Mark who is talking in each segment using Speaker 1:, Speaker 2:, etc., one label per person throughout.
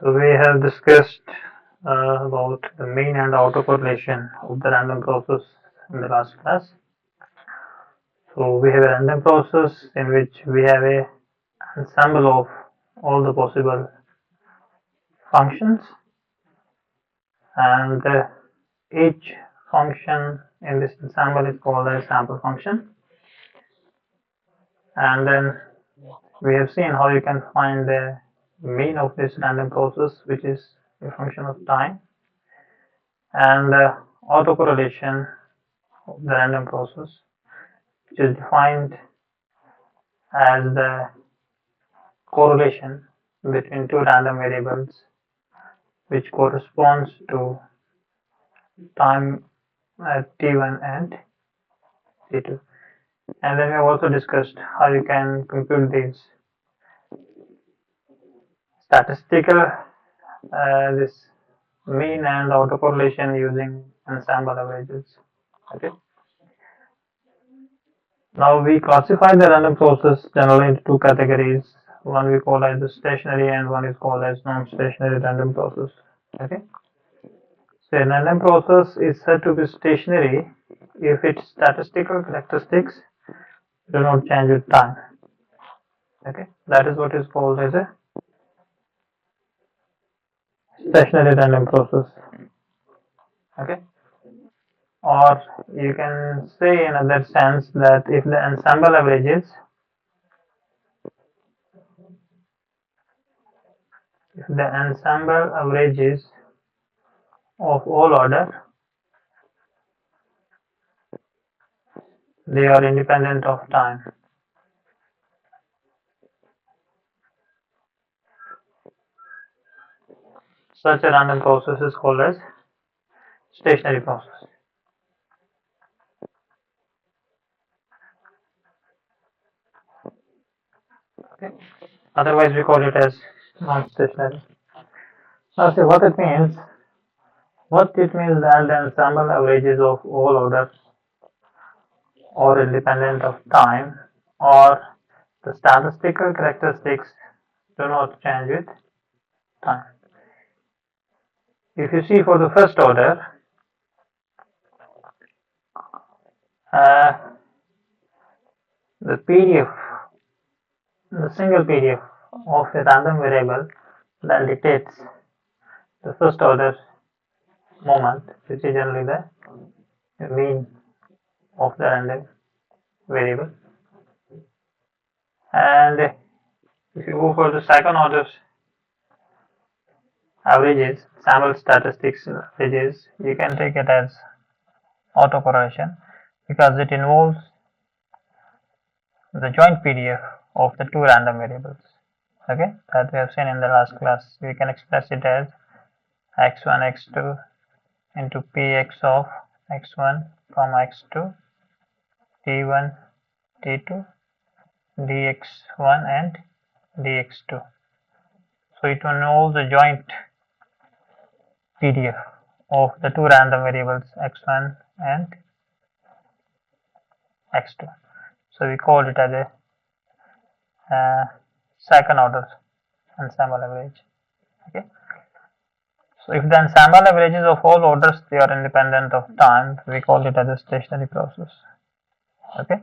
Speaker 1: So we have discussed about the mean and autocorrelation of the random process in the last class. So we have a random process in which we have a ensemble of all the possible functions, and each function in this ensemble is called a sample function. And then we have seen how you can find the mean of this random process, which is a function of time, and autocorrelation of the random process, which is defined as the correlation between two random variables which corresponds to time at t1 and t2. And then we have also discussed how you can compute these statistical this mean and autocorrelation using ensemble averages. Okay. Now we classify the random process generally into two categories. One we call as the stationary and one is called as non-stationary random process. Okay. So a random process is said to be stationary if its statistical characteristics do not change with time. Okay. That is what is called as a stationary random process. Okay. Or you can say in other sense that if the ensemble averages of all order, they are independent of time. Such a random process is called as stationary process. Okay. Otherwise we call it as non-stationary. Now see what it means. What it means that the ensemble averages of all order are independent of time, or the statistical characteristics do not change with time. If you see for the first order, the PDF, the single PDF of a random variable that dictates the first order moment, which is generally the mean of the random variable. And if you go for the second order averages, sample statistics averages, you can take it as autocorrelation because it involves the joint PDF of the two random variables. Okay, that we have seen in the last class. We can express it as x1, x2 into px of x1, x2, t1, t2, dx1 and dx2. So it involves the joint PDF of the two random variables x1 and x2. So we call it as a second order ensemble average. Okay. So if the ensemble averages of all orders they are independent of time, we call it as a stationary process. Okay.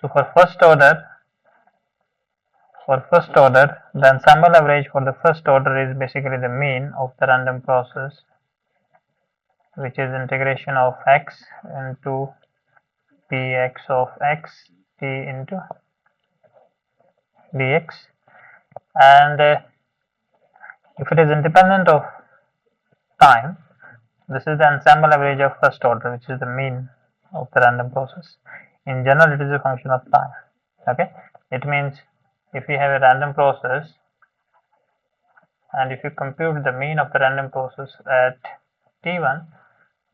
Speaker 1: So for first order, the ensemble average for the first order is basically the mean of the random process, which is integration of x into px of x t into dx, and if it is independent of time, this is the ensemble average of first order, which is the mean of the random process. In general, it is a function of time. Okay, it means if we have a random process and if you compute the mean of the random process at t1,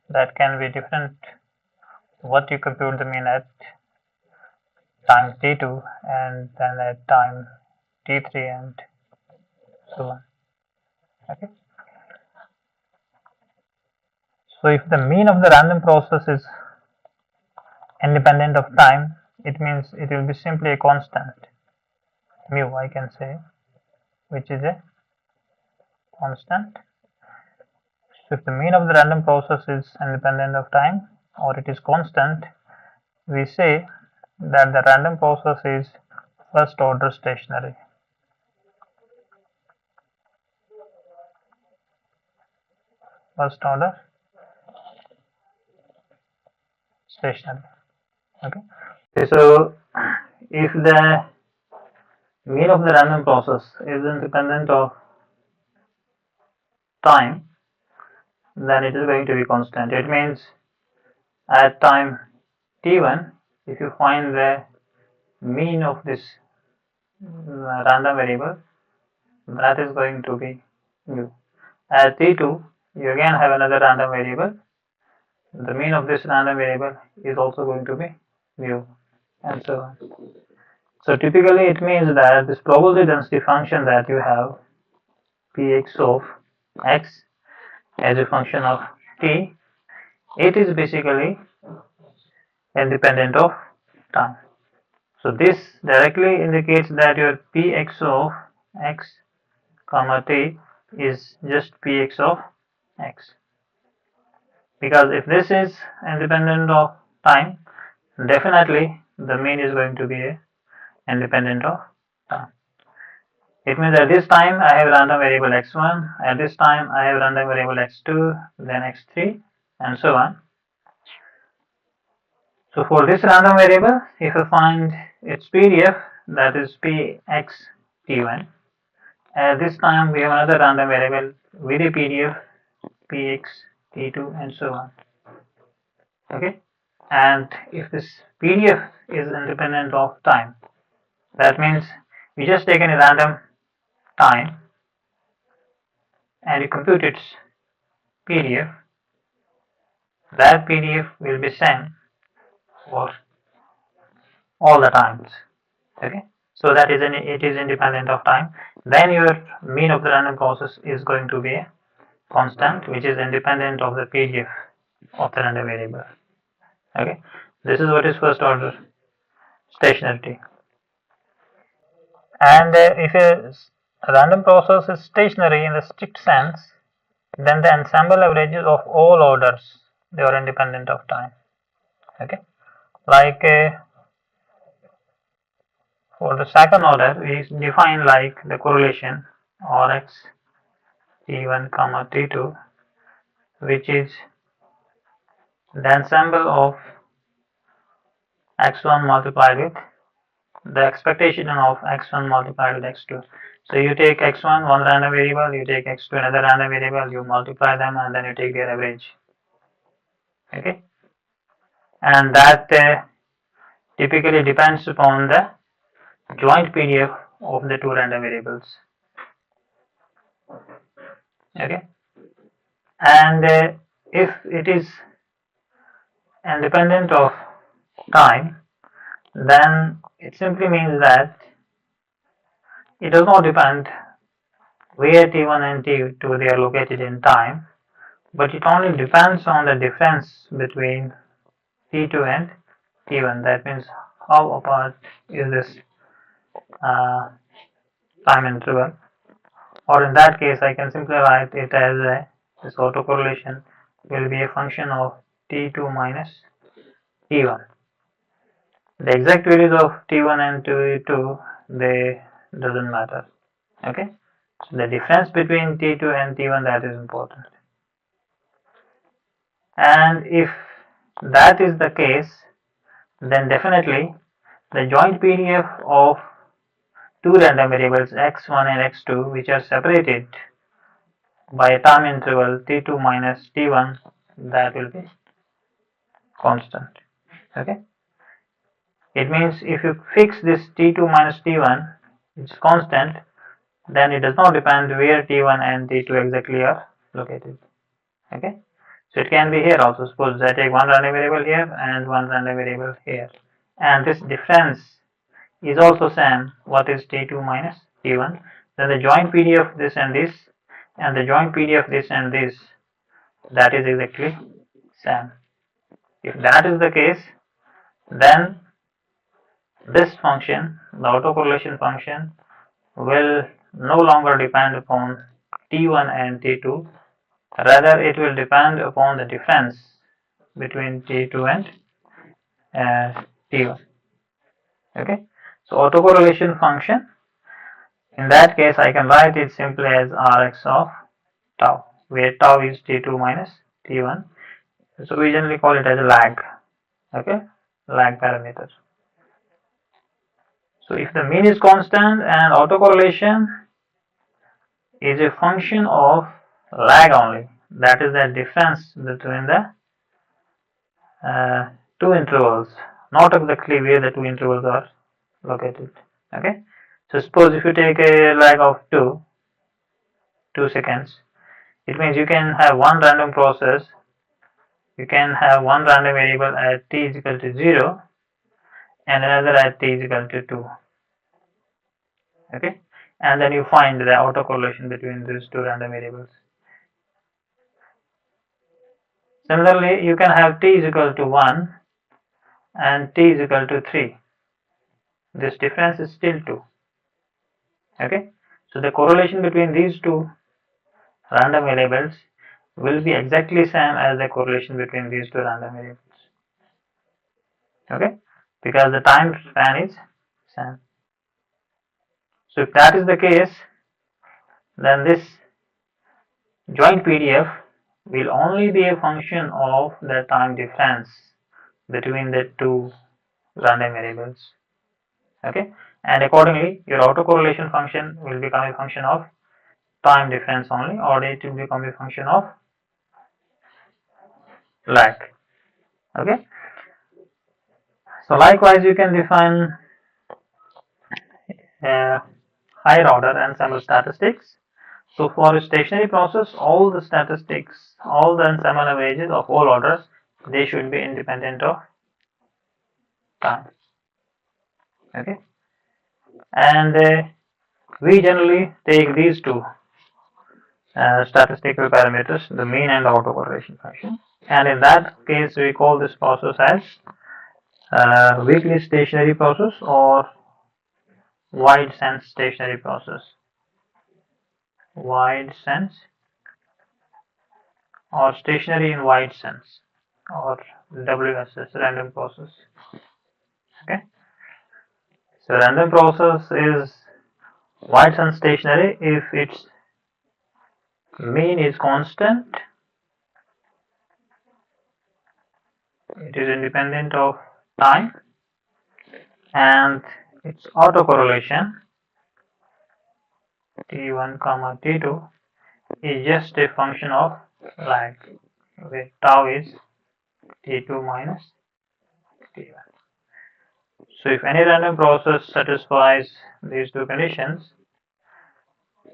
Speaker 1: that can be different what you compute the mean at time t2 and then at time t3 and so on. Okay. So if the mean of the random process is independent of time, it means it will be simply a constant mu, I can say, which is a constant. So if the mean of the random process is independent of time or it is constant, we say that the random process is first order stationary. First order stationary. Okay. So if the mean of the random process is independent of time, then it is going to be constant. It means at time t1, if you find the mean of this random variable, that is going to be mu. At t2, you again have another random variable. The mean of this random variable is also going to be mu, and so on. So typically it means that this probability density function that you have, px of x as a function of t, it is basically independent of time. So this directly indicates that your px of x comma t is just px of x. Because if this is independent of time, definitely the mean is going to be independent of time. It means at this time I have random variable x1, at this time I have random variable x2, then x3, and so on. So for this random variable, if I find its PDF, that is pxt1, at this time we have another random variable with a PDF pxt2, and so on. Okay, and if this PDF is independent of time, that means we just take any random time and you compute its PDF. That PDF will be same for all the times. Okay, so that is it is independent of time. Then your mean of the random process is going to be a constant, which is independent of the PDF of the random variable. Okay, this is what is first order stationarity. And if a random process is stationary in the strict sense, then the ensemble averages of all orders, they are independent of time. Okay, like for the second order, we define like the correlation Rx t1 comma t2, which is the ensemble of x1 multiplied with the expectation of x1 multiplied with x2. So you take x1 one random variable, you take x2 another random variable, you multiply them, and then you take their average. Okay, and that typically depends upon the joint PDF of the two random variables. Okay, and if it is independent of time, then it simply means that it does not depend where t1 and t2 they are located in time, but it only depends on the difference between t2 and t1. That means how apart is this time interval, or in that case I can simply write it as this autocorrelation will be a function of t2 minus t1. The exact values of t1 and t2 they doesn't matter. Okay, so the difference between t2 and t1, that is important. And if that is the case, then definitely the joint PDF of two random variables x1 and x2, which are separated by a time interval t2 minus t1, that will be constant. Okay, it means if you fix this t2 minus t1, it's constant, then it does not depend where t1 and t2 exactly are located. Okay, so it can be here also. Suppose I take one random variable here and one random variable here, and this difference is also same. What is t2 minus t1? Then the joint PDF of this and this, and the joint PDF of this and this, that is exactly same. If that is the case, then this function, the autocorrelation function, will no longer depend upon t1 and t2, rather it will depend upon the difference between t2 and t1. Okay, so autocorrelation function, in that case I can write it simply as Rx of tau, where tau is t2 minus t1. So we generally call it as a lag. Okay, lag parameter. So if the mean is constant and autocorrelation is a function of lag only, that is the difference between the two intervals, not exactly where the two intervals are located. Okay, so suppose if you take a lag of 2 seconds, it means you can have one random process, you can have one random variable at t is equal to 0 and another at t is equal to 2. Okay, and then you find the autocorrelation between these two random variables. Similarly, you can have t is equal to 1 and t is equal to 3. This difference is still 2. Okay, so the correlation between these two random variables will be exactly same as the correlation between these two random variables. Okay, because the time span is same. So if that is the case, then this joint PDF will only be a function of the time difference between the two random variables. Okay, and accordingly your autocorrelation function will become a function of time difference only, or it will become a function of lag. Okay, so likewise you can define higher order ensemble statistics. So for a stationary process, all the statistics, all the ensemble averages of all orders, they should be independent of time. Okay, and we generally take these two statistical parameters, the mean and the autocorrelation function, and in that case we call this process as weakly stationary process or wide sense stationary process. Wide sense or stationary in wide sense, or WSS, random process. Okay, so random process is wide sense stationary if its mean is constant, it is independent of time, and its autocorrelation t1 comma t2 is just a function of lag, where tau is t2 minus t1. So if any random process satisfies these two conditions,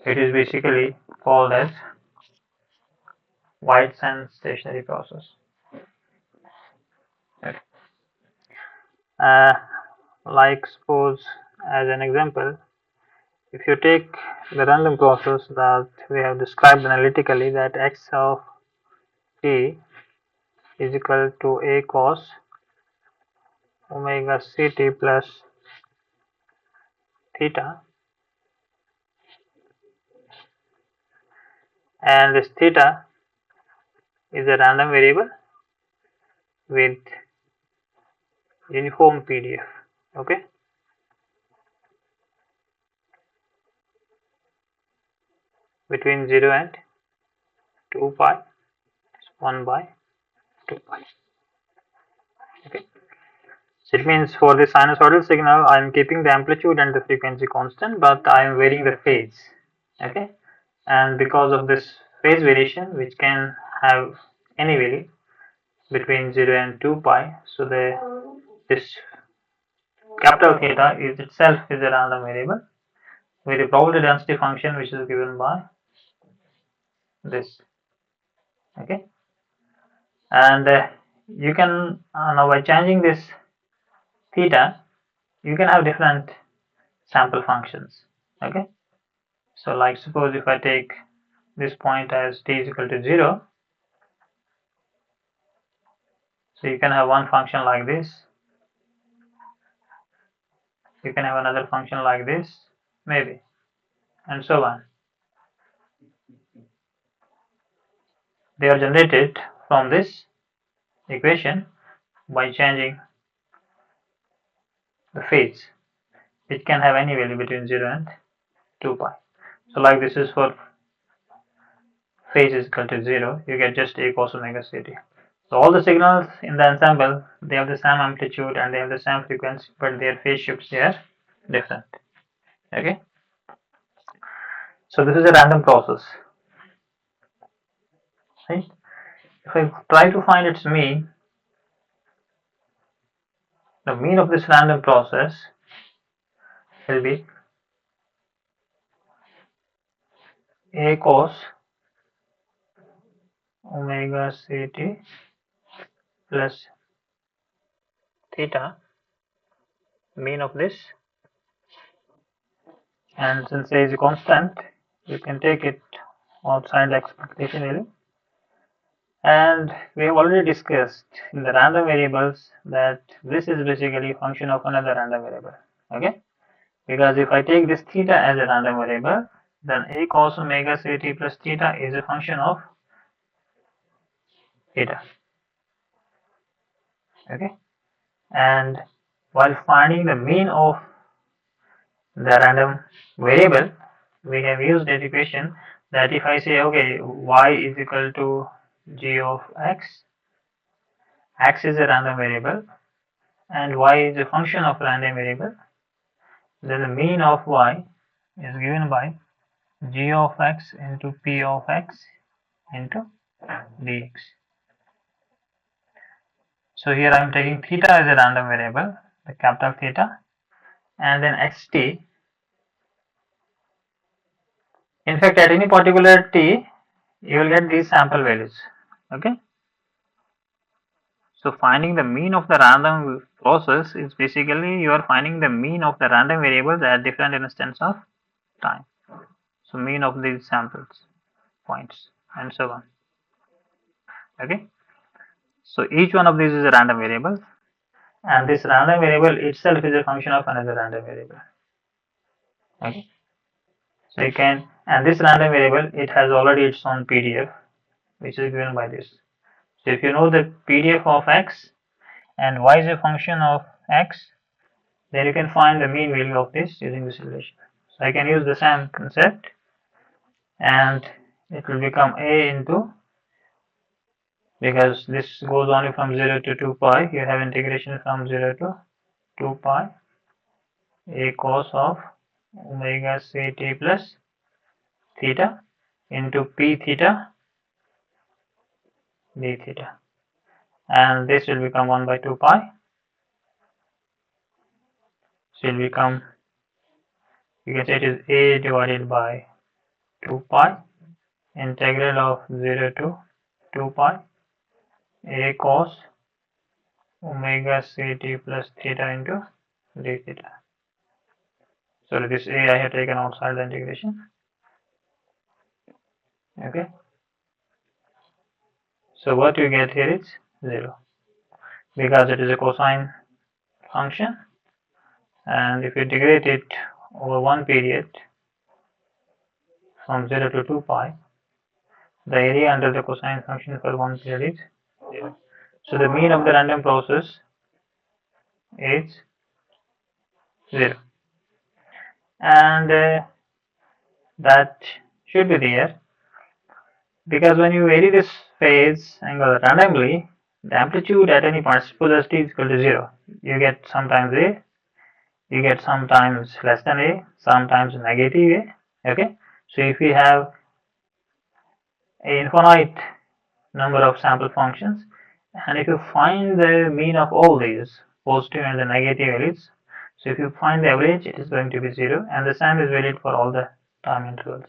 Speaker 1: it is basically called as wide sense stationary process. Okay. Like suppose as an example, if you take the random process that we have described analytically, that x of t is equal to a cos omega ct plus theta, and this theta is a random variable with uniform PDF. Okay, between 0 and 2 pi, 1 by 2 pi. Okay, so it means for the sinusoidal signal I am keeping the amplitude and the frequency constant, but I am varying the phase. Okay, and because of this phase variation, which can have any value between 0 and 2 pi, so this capital theta is itself is a random variable with a probability density function which is given by this. Okay, and you can now by changing this theta, you can have different sample functions. Okay, so like suppose if I take this point as t is equal to 0, so you can have one function like this, you can have another function like this, maybe, and so on. they are generated from this equation by changing the phase. It can have any value between 0 and 2 pi. So like this is for phase is equal to 0, you get just a cos omega ct. So all the signals in the ensemble, they have the same amplitude and they have the same frequency, but their phase shifts they are different. Okay. So this is a random process. Right? If I try to find its mean, the mean of this random process will be a cos omega ct plus theta, mean of this, and since a is a constant, you can take it outside the expectation value. And we have already discussed in the random variables that this is basically a function of another random variable. Okay, because if I take this theta as a random variable, then a cos omega ct plus theta is a function of theta. Okay, and while finding the mean of the random variable, we have used that equation that if I say okay, y is equal to g of x, x is a random variable and y is a function of random variable, then the mean of y is given by g of x into p of x into dx. So here I am taking theta as a random variable, the capital theta, and then xt. In fact, at any particular t, you will get these sample values. Okay. So finding the mean of the random process is basically you are finding the mean of the random variables at different instants of time. So mean of these samples, points, and so on. Okay. So each one of these is a random variable, and this random variable itself is a function of another random variable. Okay. So you can, and this random variable, it has already its own PDF, which is given by this. So if you know the PDF of x and y is a function of x, then you can find the mean value of this using this relation. So I can use the same concept, and it will become a into, because this goes only from 0 to 2 pi, you have integration from 0 to 2 pi a cos of omega ct plus theta into p theta d theta, and this will become 1 by 2 pi. So it will become, you can say it is a divided by 2 pi integral of 0 to 2 pi a cos omega ct plus theta into d theta. So this a I have taken outside the integration. Okay. So what you get here is 0, because it is a cosine function, and if you integrate it over one period from 0 to 2 pi, the area under the cosine function for one period is 0. So the mean of the random process is 0, and that should be there, because when you vary this phase angle randomly, the amplitude at any point, suppose t is equal to 0, you get sometimes a, you get sometimes less than a, sometimes negative a. Okay, so if we have a infinite number of sample functions, and if you find the mean of all these positive and the negative values, so if you find the average, it is going to be 0, and the same is valid for all the time intervals.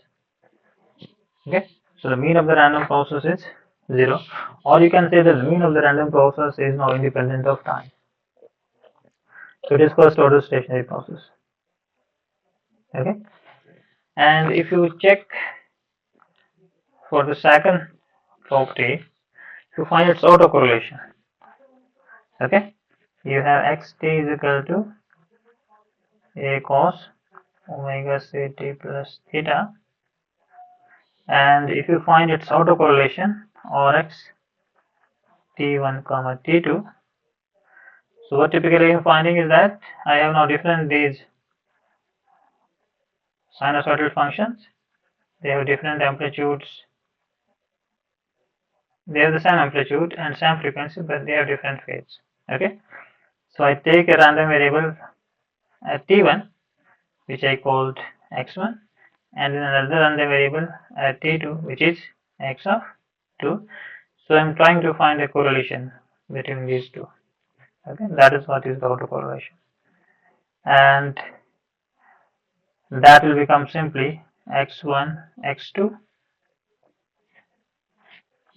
Speaker 1: Okay, so the mean of the random process is 0, or you can say that the mean of the random process is now independent of time. So it is first order stationary process. Okay, and if you check for the second property, you find its autocorrelation. Okay, you have xt is equal to a cos omega ct plus theta, and if you find its autocorrelation, or x t1 comma t2. So what typically I'm finding is that I have now different these sinusoidal functions. They have different amplitudes. They have the same amplitude and same frequency, but they have different phases. Okay. So I take a random variable at t1, which I called x1, and then another random variable at t2, which is x of 2. So I'm trying to find a correlation between these two. Okay, that is what is the autocorrelation, and that will become simply x1, x2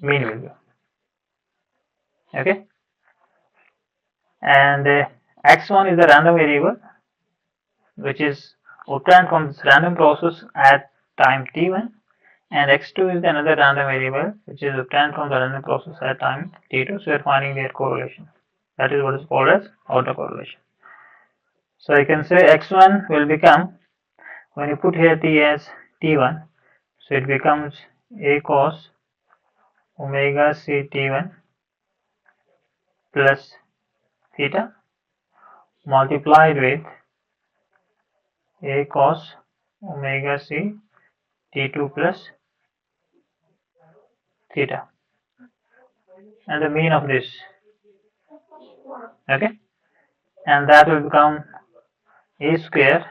Speaker 1: mean value. Okay, and x1 is the random variable which is obtained from this random process at time t1, and x2 is another random variable which is obtained from the random process at time t2. So we are finding their correlation. That is what is called as autocorrelation. So I can say x1 will become, when you put here t as t1, so it becomes a cos omega c t1 plus theta multiplied with a cos omega c t2 plus theta, and the mean of this. Okay, and that will become a square,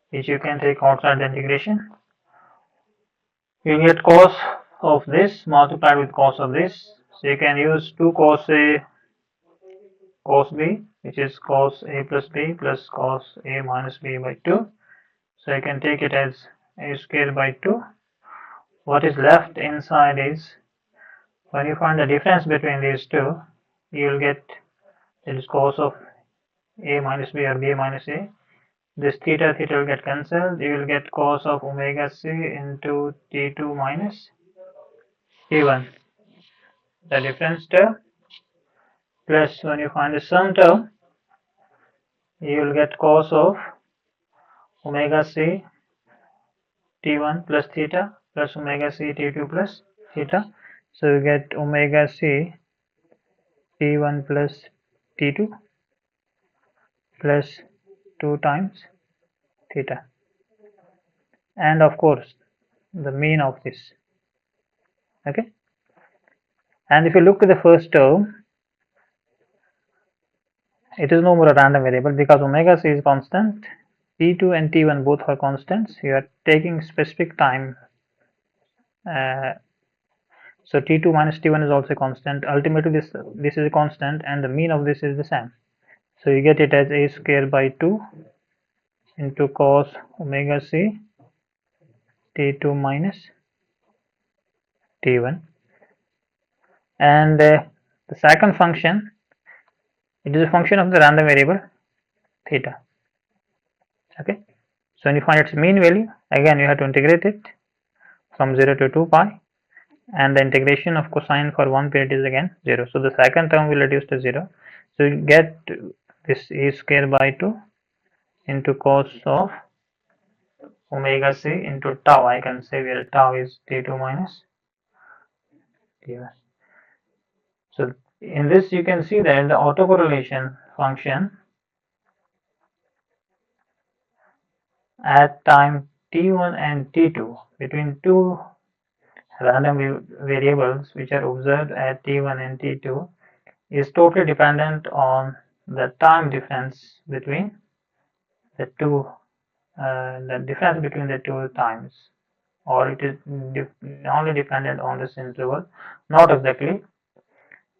Speaker 1: which you can take outside the integration. You get cos of this multiplied with cos of this, so you can use 2 cos a cos b, which is cos a plus b plus cos a minus b by 2. So you can take it as a square by 2. What is left inside is, when you find the difference between these two, you will get, that is cos of a minus b or b minus a. This theta will get cancelled. You will get cos of omega c into t2 minus t1, the difference term, plus when you find the sum term, you will get cos of omega c t1 plus theta plus omega c t2 plus theta. So you get omega c t1 plus t2 plus 2 times theta, and of course the mean of this. Okay, and if you look at the first term, it is no more a random variable because omega c is constant, t2 and t1 both are constants. You are taking specific time, so t2 minus t1 is also constant. Ultimately this is a constant, and the mean of this is the same. So you get it as a square by 2 into cos omega c t2 minus t1, and the second function, it is a function of the random variable theta. Okay, so when you find its mean value, again you have to integrate it from 0 to 2 pi, and the integration of cosine for one period is again 0. So the second term will reduce to 0. So you get this a square by 2 into cos of omega c into tau. I can say where tau is t2 minus t1. So in this you can see that the autocorrelation function at time t1 and t2 between two random variables which are observed at t1 and t2 is totally dependent on the time difference between the two, the difference between the two times, or it is only dependent on this interval, not exactly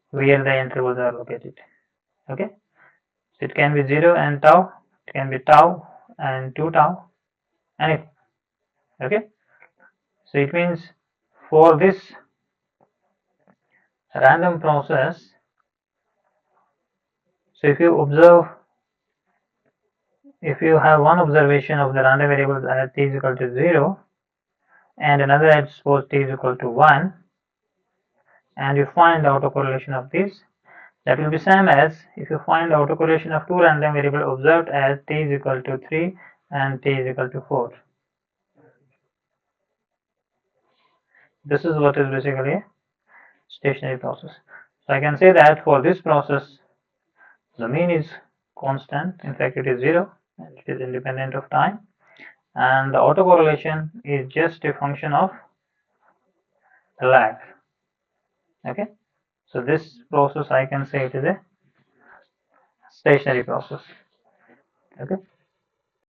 Speaker 1: where the intervals are located. Okay, so it can be 0 and tau, it can be tau and 2 tau, anything. Okay, so it means for this random process, so if you have one observation of the random variable at t is equal to 0 and another at suppose t is equal to 1, and you find the autocorrelation of this, that will be same as if you find the autocorrelation of two random variables observed at t is equal to 3 and t is equal to 4. This is what is basically stationary process. So I can say that for this process, the mean is constant. In fact, it is 0 and it is independent of time. And the autocorrelation is just a function of the lag. Okay. So this process, I can say it is a stationary process. Okay.